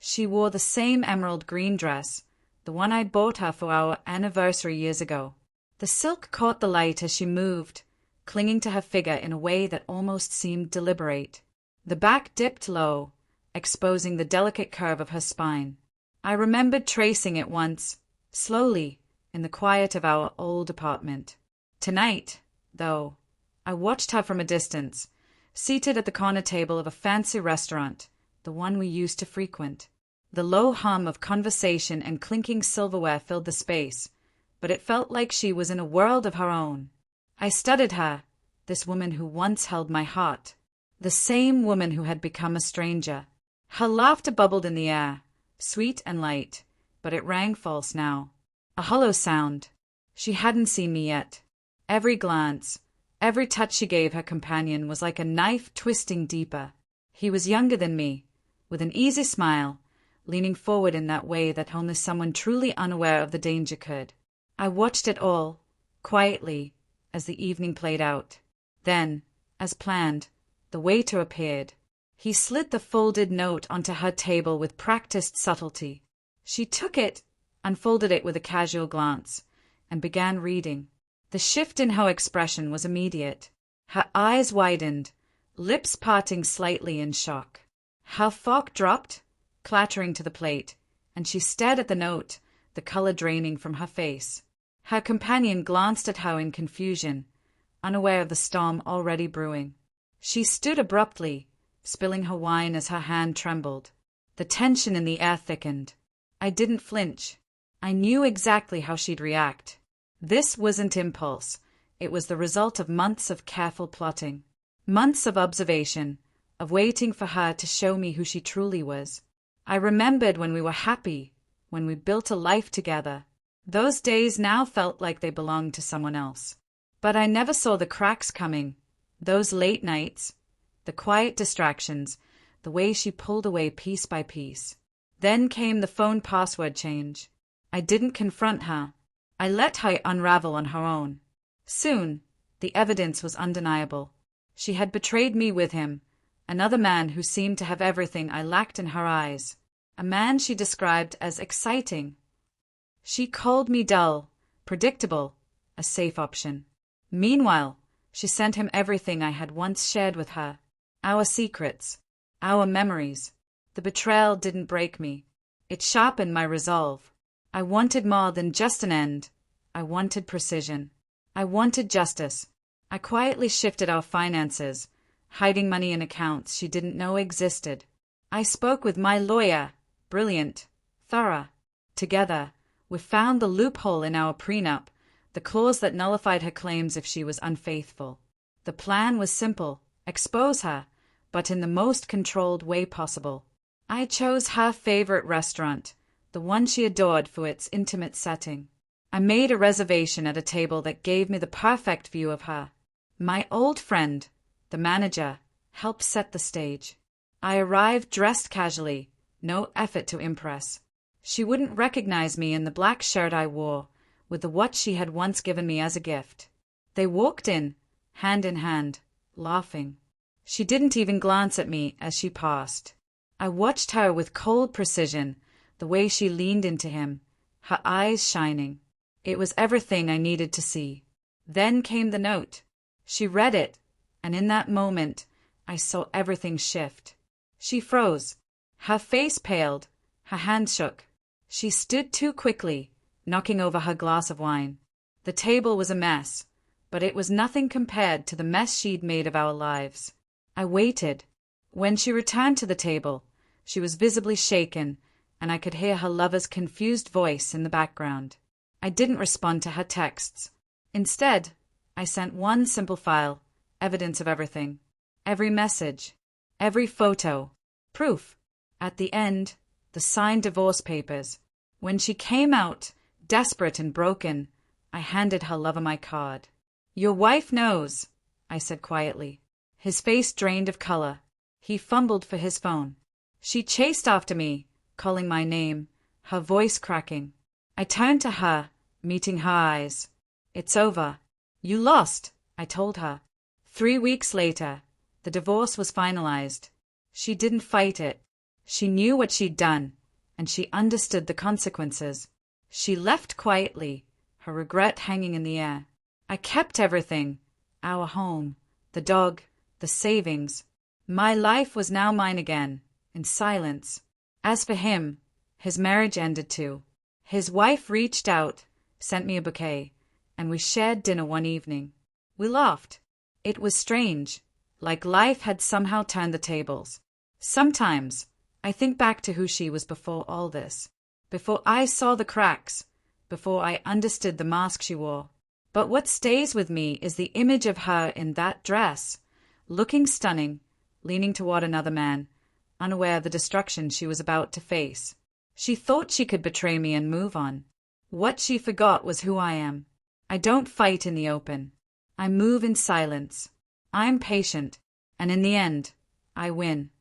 She wore the same emerald green dress, the one I'd bought her for our anniversary years ago. The silk caught the light as she moved, clinging to her figure in a way that almost seemed deliberate. The back dipped low, exposing the delicate curve of her spine. I remembered tracing it once, slowly, in the quiet of our old apartment. Tonight, though, I watched her from a distance, seated at the corner table of a fancy restaurant, the one we used to frequent. The low hum of conversation and clinking silverware filled the space, but it felt like she was in a world of her own. I studied her, this woman who once held my heart, the same woman who had become a stranger. Her laughter bubbled in the air, sweet and light, but it rang false now, a hollow sound. She hadn't seen me yet. Every glance, every touch she gave her companion was like a knife twisting deeper. He was younger than me, with an easy smile, leaning forward in that way that only someone truly unaware of the danger could. I watched it all, quietly, as the evening played out. Then, as planned, the waiter appeared. He slid the folded note onto her table with practiced subtlety. She took it, unfolded it with a casual glance, and began reading. The shift in her expression was immediate. Her eyes widened, lips parting slightly in shock. Her fork dropped, clattering to the plate, and she stared at the note, the color draining from her face. Her companion glanced at her in confusion, unaware of the storm already brewing. She stood abruptly, spilling her wine as her hand trembled. The tension in the air thickened. I didn't flinch. I knew exactly how she'd react. This wasn't impulse. It was the result of months of careful plotting. Months of observation, of waiting for her to show me who she truly was. I remembered when we were happy, when we built a life together. Those days now felt like they belonged to someone else. But I never saw the cracks coming. Those late nights, the quiet distractions, the way she pulled away piece by piece. Then came the phone password change. I didn't confront her. I let her unravel on her own. Soon, the evidence was undeniable. She had betrayed me with him, another man who seemed to have everything I lacked in her eyes, a man she described as exciting. She called me dull, predictable, a safe option. Meanwhile, she sent him everything I had once shared with her, our secrets, our memories. The betrayal didn't break me. It sharpened my resolve. I wanted more than just an end. I wanted precision. I wanted justice. I quietly shifted our finances, hiding money in accounts she didn't know existed. I spoke with my lawyer, brilliant, thorough. Together, we found the loophole in our prenup, the clause that nullified her claims if she was unfaithful. The plan was simple: expose her, but in the most controlled way possible. I chose her favorite restaurant, the one she adored for its intimate setting. I made a reservation at a table that gave me the perfect view of her. My old friend, the manager, helped set the stage. I arrived dressed casually, no effort to impress. She wouldn't recognize me in the black shirt I wore, with the watch she had once given me as a gift. They walked in, hand in hand, laughing. She didn't even glance at me as she passed. I watched her with cold precision, the way she leaned into him, her eyes shining. It was everything I needed to see. Then came the note. She read it, and in that moment, I saw everything shift. She froze. Her face paled. Her hands shook. She stood too quickly, knocking over her glass of wine. The table was a mess, but it was nothing compared to the mess she'd made of our lives. I waited. When she returned to the table, she was visibly shaken, and I could hear her lover's confused voice in the background. I didn't respond to her texts. Instead, I sent one simple file, evidence of everything. Every message, every photo, proof. At the end, the signed divorce papers. When she came out, desperate and broken, I handed her lover my card. "Your wife knows," I said quietly. His face drained of color. He fumbled for his phone. She chased after me, calling my name, her voice cracking. I turned to her, meeting her eyes. "It's over. You lost," I told her. 3 weeks later, the divorce was finalized. She didn't fight it. She knew what she'd done, and she understood the consequences. She left quietly, her regret hanging in the air. I kept everything, our home, the dog, the savings. My life was now mine again, in silence. As for him, his marriage ended too. His wife reached out, sent me a bouquet, and we shared dinner one evening. We laughed. It was strange, like life had somehow turned the tables. Sometimes, I think back to who she was before all this, before I saw the cracks, before I understood the mask she wore. But what stays with me is the image of her in that dress, looking stunning, leaning toward another man, unaware of the destruction she was about to face. She thought she could betray me and move on. What she forgot was who I am. I don't fight in the open. I move in silence. I'm patient, and in the end, I win.